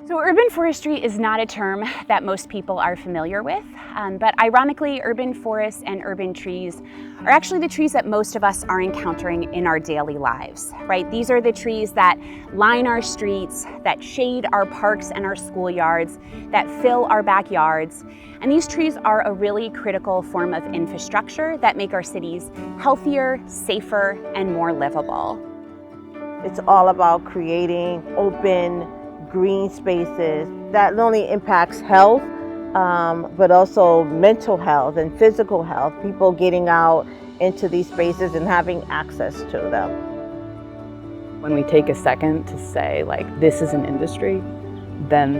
So urban forestry is not a term that most people are familiar with, but ironically, urban forests and urban trees are actually the trees that most of us are encountering in our daily lives, right? These are the trees that line our streets, that shade our parks and our schoolyards, that fill our backyards. And these trees are a really critical form of infrastructure that make our cities healthier, safer, and more livable. It's all about creating open, green spaces that not only impacts health, but also mental health and physical health, people getting out into these spaces and having access to them. When we take a second to say, like, this is an industry, then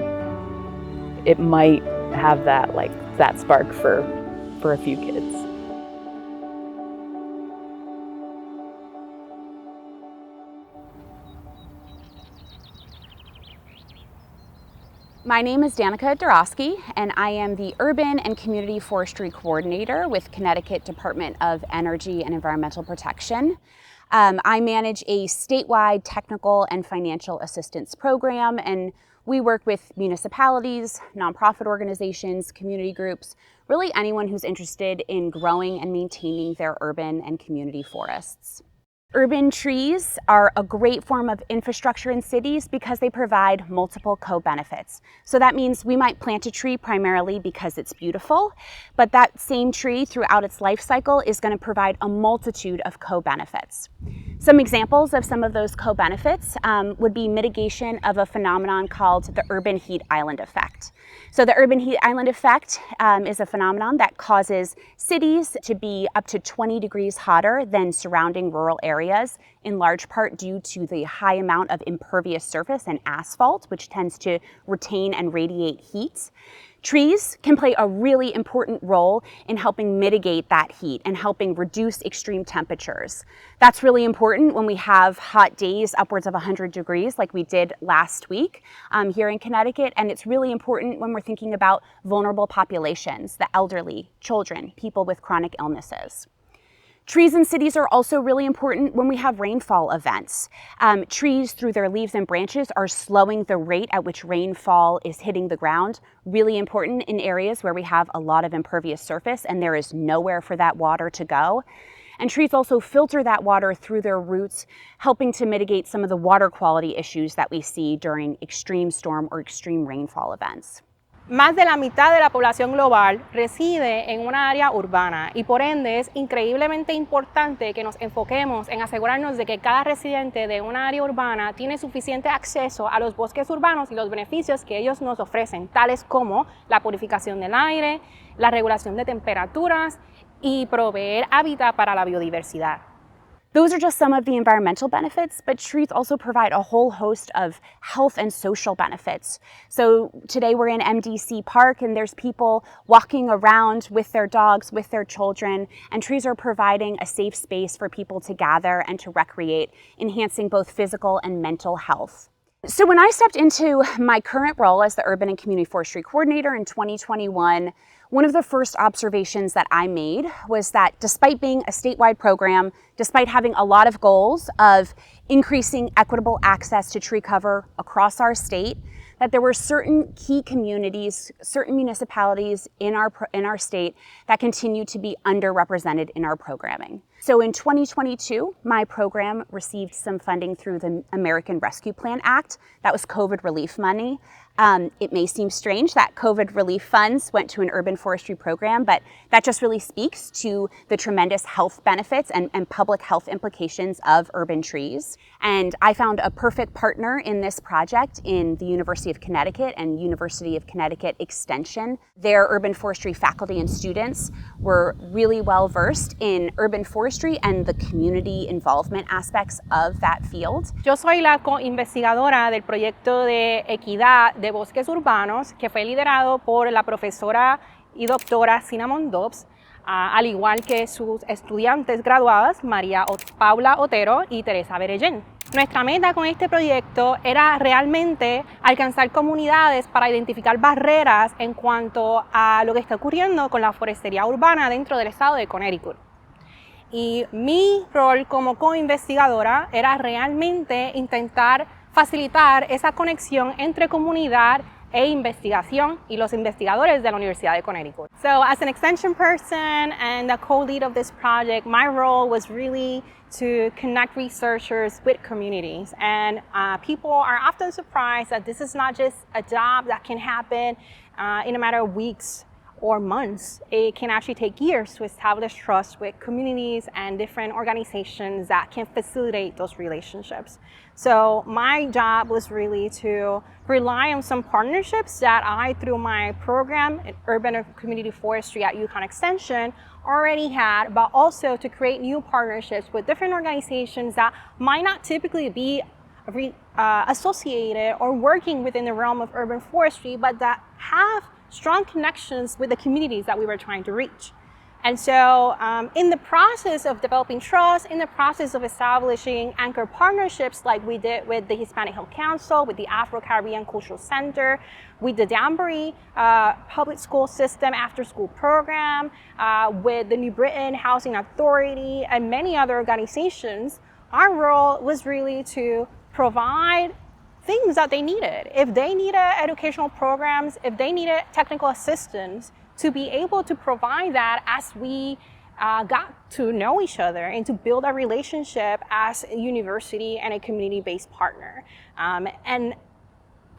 it might have that, like, that spark for a few kids. My name is Danica Dorosky, and I am the Urban and Community Forestry Coordinator with Connecticut Department of Energy and Environmental Protection. I manage a statewide technical and financial assistance program, and we work with municipalities, nonprofit organizations, community groups, really anyone who's interested in growing and maintaining their urban and community forests. Urban trees are a great form of infrastructure in cities because they provide multiple co-benefits. So that means we might plant a tree primarily because it's beautiful, but that same tree throughout its life cycle is going to provide a multitude of co-benefits. Some examples of some of those co-benefits would be mitigation of a phenomenon called the urban heat island effect. So the urban heat island effect is a phenomenon that causes cities to be up to 20 degrees hotter than surrounding rural areas, in large part due to the high amount of impervious surface and asphalt, which tends to retain and radiate heat. Trees can play a really important role in helping mitigate that heat and helping reduce extreme temperatures. That's really important when we have hot days upwards of 100 degrees like we did last week here in Connecticut, and it's really important when we're thinking about vulnerable populations, the elderly, children, people with chronic illnesses. Trees in cities are also really important when we have rainfall events. Trees, through their leaves and branches, are slowing the rate at which rainfall is hitting the ground. Really important in areas where we have a lot of impervious surface and there is nowhere for that water to go. And trees also filter that water through their roots, helping to mitigate some of the water quality issues that we see during extreme storm or extreme rainfall events. Más de la mitad de la población global reside en una área urbana y por ende es increíblemente importante que nos enfoquemos en asegurarnos de que cada residente de una área urbana tiene suficiente acceso a los bosques urbanos y los beneficios que ellos nos ofrecen, tales como la purificación del aire, la regulación de temperaturas y proveer hábitat para la biodiversidad. Those are just some of the environmental benefits, but trees also provide a whole host of health and social benefits. So today we're in MDC Park and there's people walking around with their dogs, with their children, and trees are providing a safe space for people to gather and to recreate, enhancing both physical and mental health. So when I stepped into my current role as the Urban and Community Forestry Coordinator in 2021, one of the first observations that I made was that despite being a statewide program, despite having a lot of goals of increasing equitable access to tree cover across our state, that there were certain key communities, certain municipalities in our state that continue to be underrepresented in our programming. So in 2022, my program received some funding through the American Rescue Plan Act. That was COVID relief money. It may seem strange that COVID relief funds went to an urban forestry program, but that just really speaks to the tremendous health benefits and public health implications of urban trees. And I found a perfect partner in this project in the University of Connecticut and University of Connecticut Extension. Their urban forestry faculty and students were really well versed in urban forestry and the community involvement aspects of that field. Yo soy la co-investigadora del proyecto de equidad de bosques urbanos que fue liderado por la profesora y doctora Cinnamon Dobbs, al igual que sus estudiantes graduadas María Paula Otero y Teresa Berellén. Nuestra meta con este proyecto era realmente alcanzar comunidades para identificar barreras en cuanto a lo que está ocurriendo con la forestería urbana dentro del estado de Connecticut. Y mi rol como co-investigadora era realmente intentar facilitar esa conexión entre comunidad e investigación y los investigadores de la Universidad de Connecticut. So as an extension person and the co-lead of this project, my role was really to connect researchers with communities. And people are often surprised that this is not just a job that can happen in a matter of weeks or months. It can actually take years to establish trust with communities and different organizations that can facilitate those relationships. So my job was really to rely on some partnerships that I, through my program in Urban and Community Forestry at UConn Extension, already had, but also to create new partnerships with different organizations that might not typically be associated or working within the realm of urban forestry, but that have strong connections with the communities that we were trying to reach. And so in the process of developing trust, in the process of establishing anchor partnerships like we did with the Hispanic Health Council, with the Afro-Caribbean Cultural Center, with the Danbury Public School System After School Program, with the New Britain Housing Authority, and many other organizations, our role was really to provide things that they needed. If they needed educational programs, if they needed technical assistance, to be able to provide that as we got to know each other and to build a relationship as a university and a community-based partner. And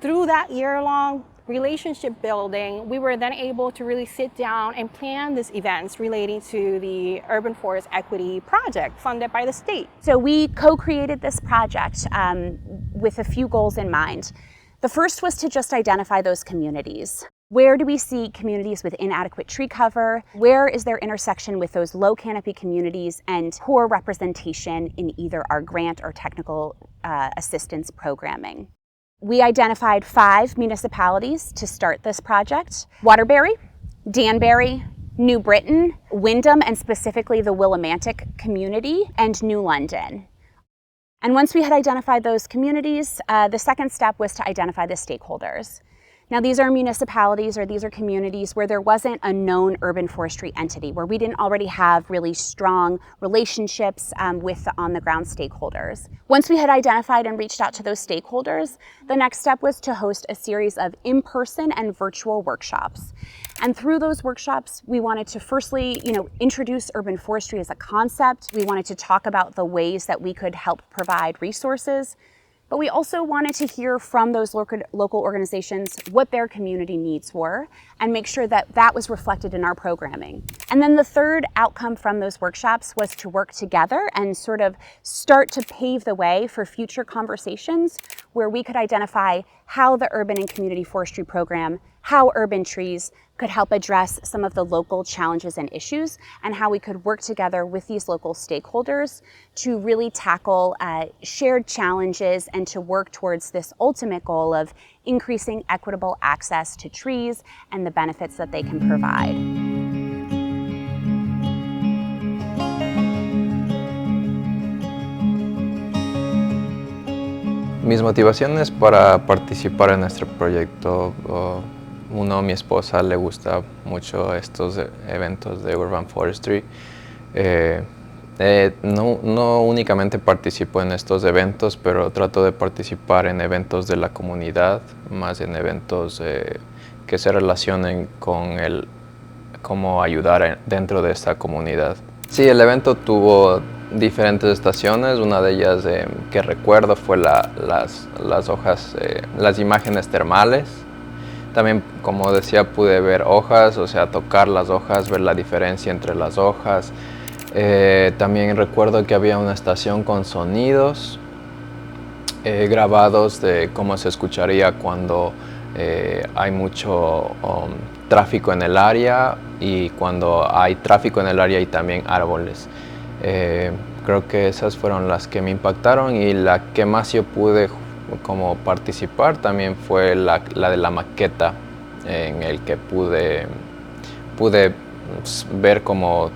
through that year-long relationship building, we were then able to really sit down and plan these events relating to the Urban Forest Equity Project funded by the state. So we co-created this project with a few goals in mind. The first was to just identify those communities. Where do we see communities with inadequate tree cover? Where is there intersection with those low canopy communities and poor representation in either our grant or technical assistance programming? We identified 5 municipalities to start this project: Waterbury, Danbury, New Britain, Windham, and specifically the Willimantic community, and New London. And once we had identified those communities, the second step was to identify the stakeholders. Now, these are municipalities or these are communities where there wasn't a known urban forestry entity, where we didn't already have really strong relationships with the on-the-ground stakeholders. Once we had identified and reached out to those stakeholders, the next step was to host a series of in-person and virtual workshops. And through those workshops, we wanted to firstly, introduce urban forestry as a concept. We wanted to talk about the ways that we could help provide resources. But we also wanted to hear from those local organizations what their community needs were and make sure that that was reflected in our programming. And then the third outcome from those workshops was to work together and sort of start to pave the way for future conversations where we could identify how the urban and community forestry program, how urban trees could help address some of the local challenges and issues, and how we could work together with these local stakeholders to really tackle shared challenges and to work towards this ultimate goal of increasing equitable access to trees and the benefits that they can provide. Mis motivaciones para participar en este proyecto, mi esposa le gusta mucho estos eventos de Urban Forestry. No únicamente participo en estos eventos, pero trato de participar en eventos de la comunidad, más en eventos que se relacionen con cómo ayudar dentro de esta comunidad. Sí, el evento tuvo diferentes estaciones. Una de ellas que recuerdo fue las hojas, las imágenes termales. También, como decía, pude ver hojas, o sea, tocar las hojas, ver la diferencia entre las hojas. También recuerdo que había una estación con sonidos grabados de cómo se escucharía cuando hay mucho tráfico en el área y cuando hay tráfico en el área y también árboles. Creo que esas fueron las que me impactaron, y la que más yo pude como participar también fue la de la maqueta, en el que pude ver cómo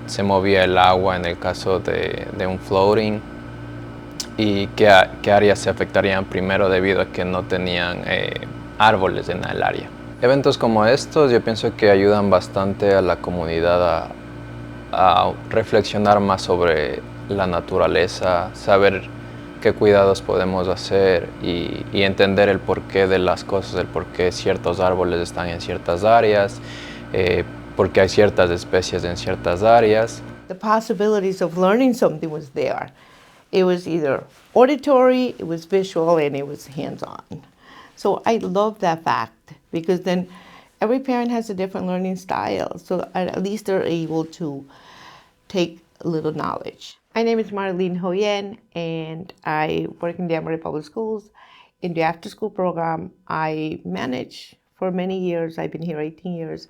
se movía el agua en el caso de un floating y qué áreas se afectarían primero debido a que no tenían árboles en el área. Eventos como estos yo pienso que ayudan bastante a la comunidad a reflexionar más sobre la naturaleza, saber qué cuidados podemos hacer y entender el porqué de las cosas, el porqué ciertos árboles están en ciertas áreas, porque hay ciertas especies en ciertas áreas. The possibilities of learning something was there. It was either auditory, it was visual, and it was hands-on. So I love that fact because then every parent has a different learning style. So at least they're able to take a little knowledge. My name is Marlene Hoyen, and I work in the Emory Public Schools. In the after-school program, I manage for many years. I've been here 18 years,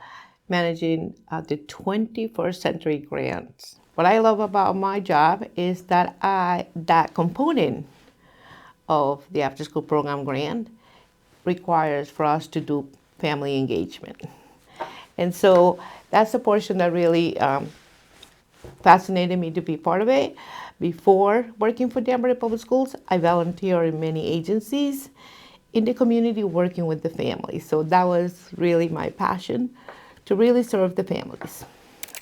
managing the 21st Century grants. What I love about my job is that that component of the after-school program grant requires for us to do family engagement. And so that's the portion that really fascinated me to be part of it. Before working for Denver Public Schools, I volunteer in many agencies in the community working with the families. So that was really my passion, to really serve the families.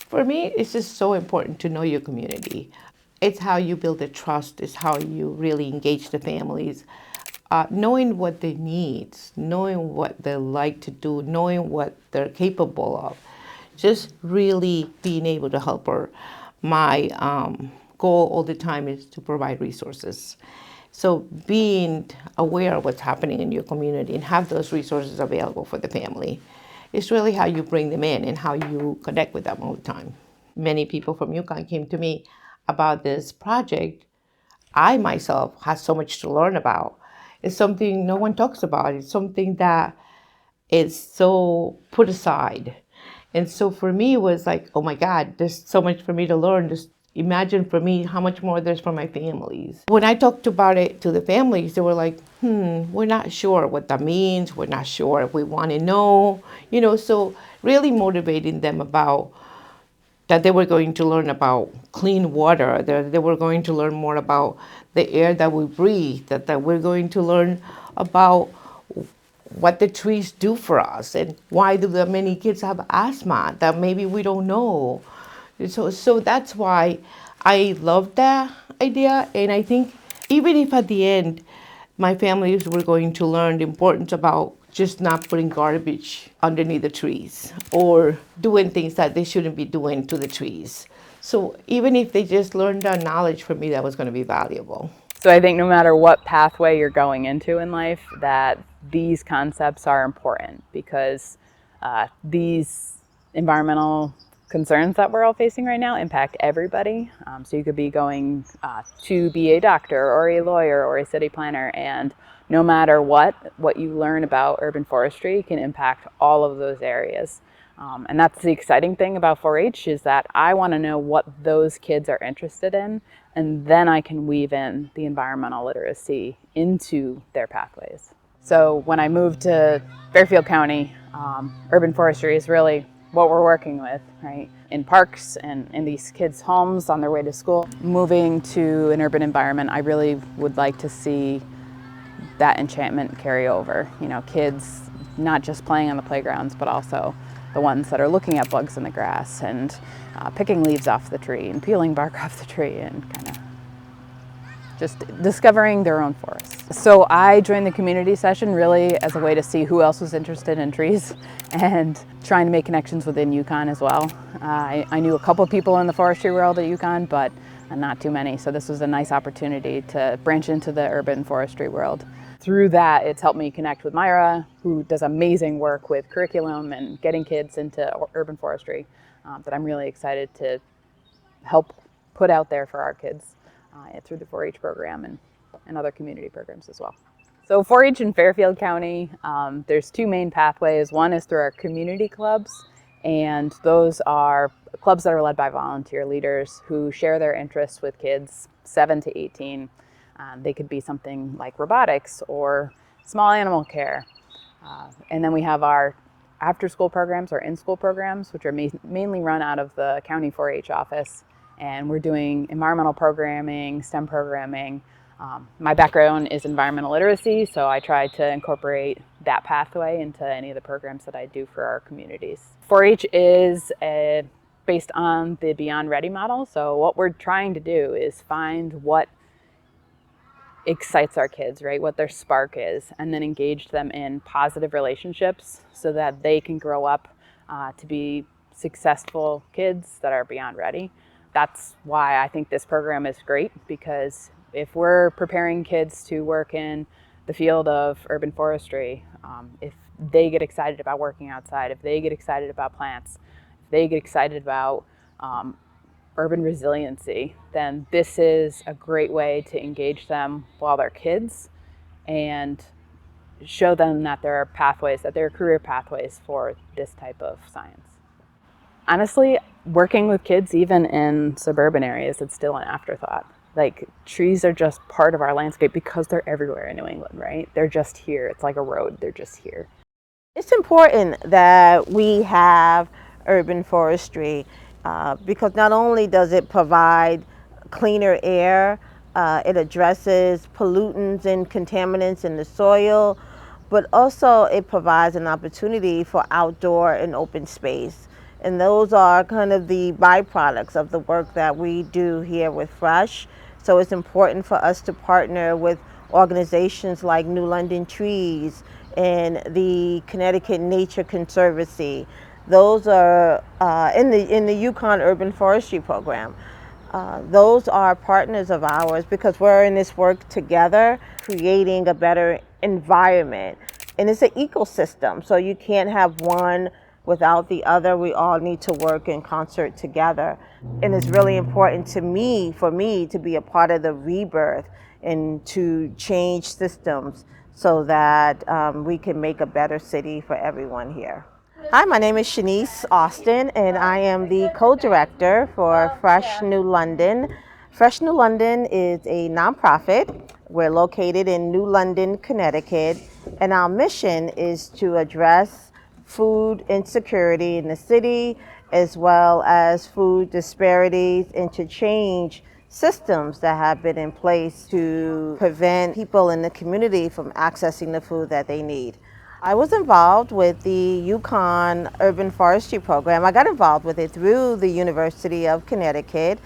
For me, it's just so important to know your community. It's how you build the trust, it's how you really engage the families. Knowing what they need, knowing what they like to do, knowing what they're capable of, just really being able to help her. My goal all the time is to provide resources. So being aware of what's happening in your community and have those resources available for the family is really how you bring them in and how you connect with them all the time. Many people from Yukon came to me about this project. I myself had so much to learn about. It's something no one talks about. It's something that is so put aside. And so for me, it was like, oh my God, there's so much for me to learn. Just imagine for me how much more there's for my families. When I talked about it to the families, they were like, we're not sure what that means. We're not sure if we want to know, so really motivating them about that they were going to learn about clean water, that they were going to learn more about the air that we breathe, that we're going to learn about what the trees do for us and why do the many kids have asthma that maybe we don't know. So that's why I love that idea. And I think even if at the end my families were going to learn the importance about just not putting garbage underneath the trees or doing things that they shouldn't be doing to the trees. So even if they just learned that knowledge, for me, that was going to be valuable. So I think no matter what pathway you're going into in life, that these concepts are important because these environmental concerns that we're all facing right now impact everybody. So you could be going to be a doctor or a lawyer or a city planner, and no matter what you learn about urban forestry can impact all of those areas. And that's the exciting thing about 4-H is that I want to know what those kids are interested in, and then I can weave in the environmental literacy into their pathways. So when I moved to Fairfield County, urban forestry is really what we're working with, right? In parks and in these kids' homes on their way to school. Moving to an urban environment, I really would like to see that enchantment carry over. Kids not just playing on the playgrounds, but also the ones that are looking at bugs in the grass and picking leaves off the tree and peeling bark off the tree and kind of just discovering their own forests. So I joined the community session really as a way to see who else was interested in trees and trying to make connections within Yukon as well. I knew a couple of people in the forestry world at Yukon, but not too many. So this was a nice opportunity to branch into the urban forestry world. Through that, it's helped me connect with Myra, who does amazing work with curriculum and getting kids into urban forestry that I'm really excited to help put out there for our kids through the 4-H program and other community programs as well. So 4-H in Fairfield County, there's two main pathways. One is through our community clubs, and those are clubs that are led by volunteer leaders who share their interests with kids 7 to 18. They could be something like robotics or small animal care. And then we have our after-school programs or in-school programs, which are mainly run out of the county 4-H office. And we're doing environmental programming, STEM programming. My background is environmental literacy, so I try to incorporate that pathway into any of the programs that I do for our communities. 4-H is based on the Beyond Ready model. So what we're trying to do is find what excites our kids, right? What their spark is, and then engage them in positive relationships so that they can grow up to be successful kids that are beyond ready. That's why I think this program is great, because if we're preparing kids to work in the field of urban forestry, if they get excited about working outside, if they get excited about plants, if they get excited about urban resiliency, then this is a great way to engage them while they're kids and show them that there are pathways, that there are career pathways for this type of science. Honestly, working with kids, even in suburban areas, it's still an afterthought. Like, trees are just part of our landscape because they're everywhere in New England, right? They're just here. It's like a road, they're just here. It's important that we have urban forestry because not only does it provide cleaner air, it addresses pollutants and contaminants in the soil, but also it provides an opportunity for outdoor and open space. And those are kind of the byproducts of the work that we do here with Fresh. So it's important for us to partner with organizations like New London Trees and the Connecticut Nature Conservancy. Those are in the Yukon Urban Forestry Program. Those are partners of ours because we're in this work together, creating a better environment. And it's an ecosystem, so you can't have one without the other. We all need to work in concert together. And it's really important to me, for me, to be a part of the rebirth and to change systems so that we can make a better city for everyone here. Hi, my name is Shanice Austin, and I am the co-director for Fresh New London. Fresh New London is a nonprofit. We're located in New London, Connecticut, and our mission is to address food insecurity in the city, as well as food disparities, and to change systems that have been in place to prevent people in the community from accessing the food that they need. I was involved with the Yukon Urban Forestry Program. I got involved with it through the University of Connecticut,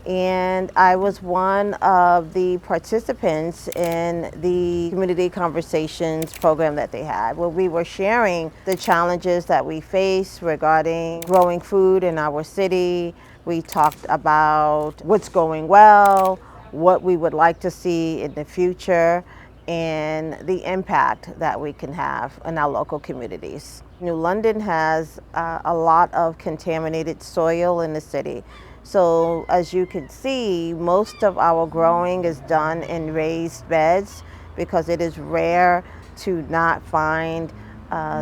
and I was one of the participants in the community conversations program that they had, where we were sharing the challenges that we face regarding growing food in our city. We talked about what's going well, what we would like to see in the future, and the impact that we can have in our local communities. New London has a lot of contaminated soil in the city. So as you can see, most of our growing is done in raised beds because it is rare to not find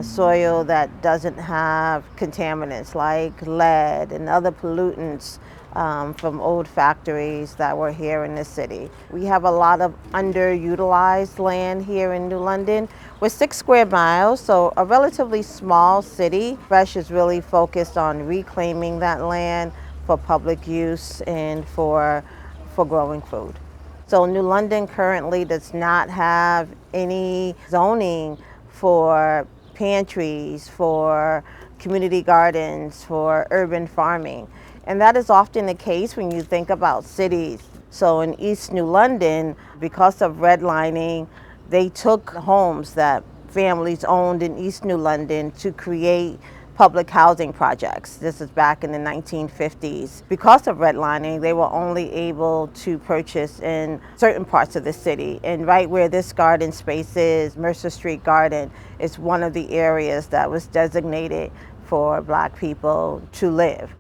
soil that doesn't have contaminants like lead and other pollutants from old factories that were here in the city. We have a lot of underutilized land here in New London. We're 6 square miles, so a relatively small city. Fresh is really focused on reclaiming that land for public use and for growing food. So New London currently does not have any zoning for pantries, for community gardens, for urban farming. And that is often the case when you think about cities. So in East New London, because of redlining, they took homes that families owned in East New London to create public housing projects. This is back in the 1950s. Because of redlining, they were only able to purchase in certain parts of the city. And right where this garden space is, Mercer Street Garden, is one of the areas that was designated for Black people to live.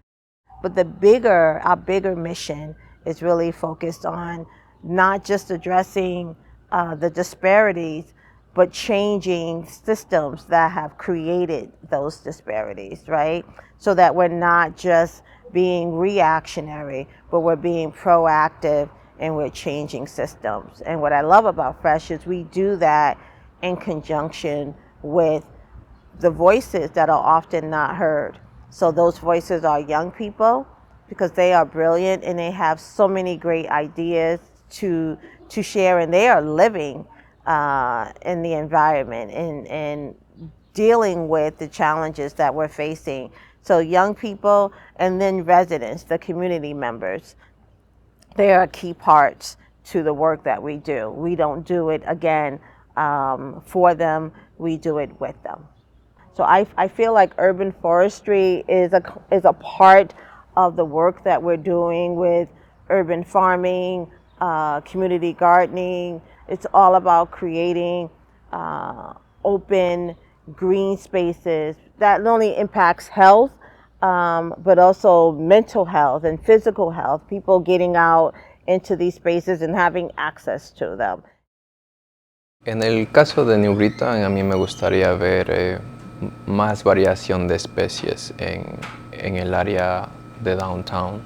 But our bigger mission is really focused on not just addressing the disparities, but changing systems that have created those disparities, right? So that we're not just being reactionary, but we're being proactive and we're changing systems. And what I love about Fresh is we do that in conjunction with the voices that are often not heard. So those voices are young people because they are brilliant and they have so many great ideas to share, and they are living in the environment and dealing with the challenges that we're facing. So young people and then residents, the community members, they are key parts to the work that we do. We don't do it, again, for them, we do it with them. So I feel like urban forestry is a part of the work that we're doing with urban farming, community gardening. It's all about creating open green spaces that not only impacts health, but also mental health and physical health, people getting out into these spaces and having access to them. En el caso de New Britain, a mí me gustaría ver más variación de especies en el área de downtown.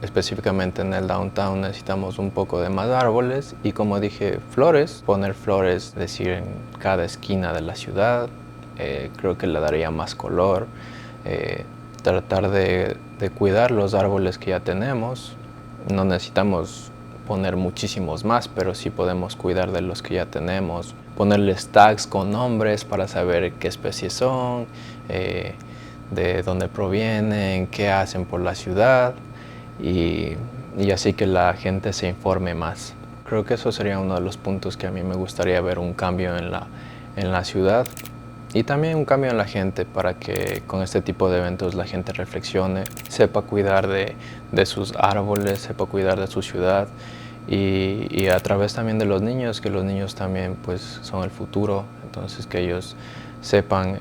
Específicamente en el downtown necesitamos un poco de más árboles y, como dije, flores. Poner flores, decir, en cada esquina de la ciudad, creo que le daría más color. Tratar de cuidar los árboles que ya tenemos. No necesitamos poner muchísimos más, pero sí podemos cuidar de los que ya tenemos. Ponerles tags con nombres para saber qué especies son, de dónde provienen, qué hacen por la ciudad y así que la gente se informe más. Creo que eso sería uno de los puntos que a mí me gustaría ver un cambio en la ciudad y también un cambio en la gente para que con este tipo de eventos la gente reflexione, sepa cuidar de sus árboles, sepa cuidar de su ciudad y a través también de los niños, que los niños también pues son el futuro, entonces que ellos sepan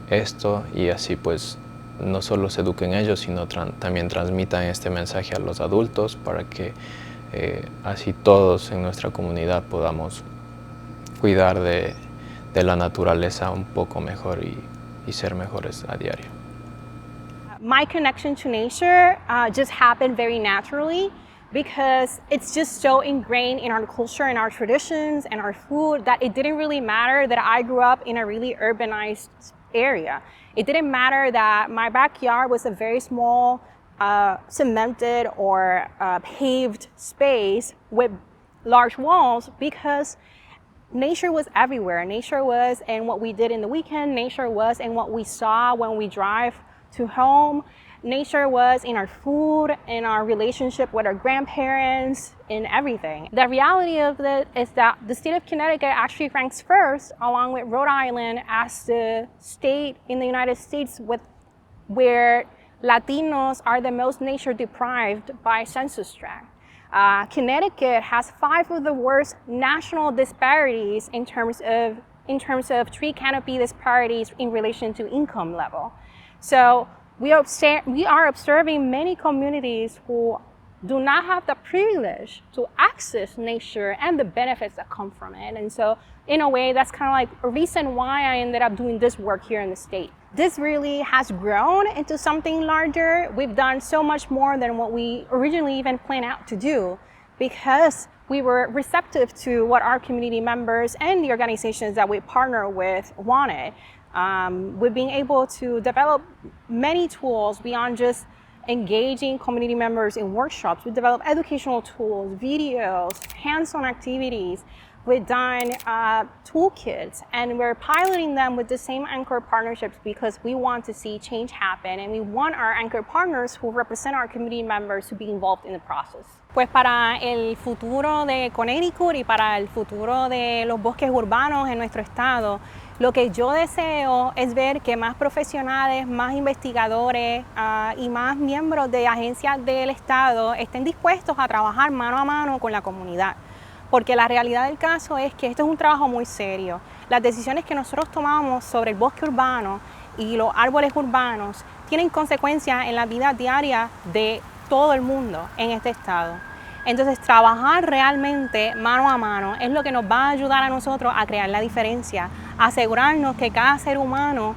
esto y así pues no solo se eduquen ellos, sino también transmitan este mensaje a los adultos para que así todos en nuestra comunidad podamos cuidar de la naturaleza un poco mejor y ser mejores a diario. My connection to nature just happened very naturally because it's just so ingrained in our culture and our traditions and our food that it didn't really matter that I grew up in a really urbanized area. It didn't matter that my backyard was a very small cemented or paved space with large walls because nature was everywhere. Nature was in what we did in the weekend. Nature was in what we saw when we drive to home. Nature was in our food, in our relationship with our grandparents, in everything. The reality of it is that the state of Connecticut actually ranks first, along with Rhode Island, as the state in the United States where Latinos are the most nature deprived by census tract. Connecticut has 5 of the worst national disparities in terms of tree canopy disparities in relation to income level. So we are observing many communities who do not have the privilege to access nature and the benefits that come from it. And so in a way, that's kind of like a reason why I ended up doing this work here in the state. This really has grown into something larger. We've done so much more than what we originally even planned out to do because we were receptive to what our community members and the organizations that we partner with wanted. We've been able to develop many tools beyond just engaging community members in workshops. We develop educational tools, videos, hands-on activities. We've done toolkits, and we're piloting them with the same anchor partnerships because we want to see change happen, and we want our anchor partners who represent our community members to be involved in the process. Pues para el futuro de Connecticut y para el futuro de los bosques urbanos en nuestro estado, lo que yo deseo es ver que más profesionales, más investigadores y más miembros de agencias del estado estén dispuestos a trabajar mano a mano con la comunidad. Porque la realidad del caso es que esto es un trabajo muy serio. Las decisiones que nosotros tomamos sobre el bosque urbano y los árboles urbanos tienen consecuencias en la vida diaria de todo el mundo en este estado. Entonces, trabajar realmente mano a mano es lo que nos va a ayudar a nosotros a crear la diferencia, asegurarnos que cada ser humano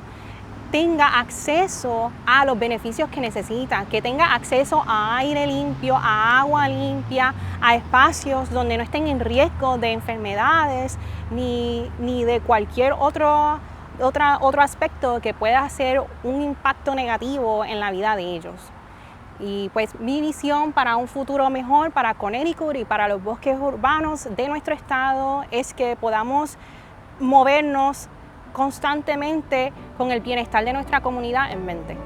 tenga acceso a los beneficios que necesita, que tenga acceso a aire limpio, a agua limpia, a espacios donde no estén en riesgo de enfermedades ni de cualquier otro aspecto que pueda hacer un impacto negativo en la vida de ellos. Y pues mi visión para un futuro mejor para Connecticut y para los bosques urbanos de nuestro estado es que podamos movernos constantemente con el bienestar de nuestra comunidad en mente.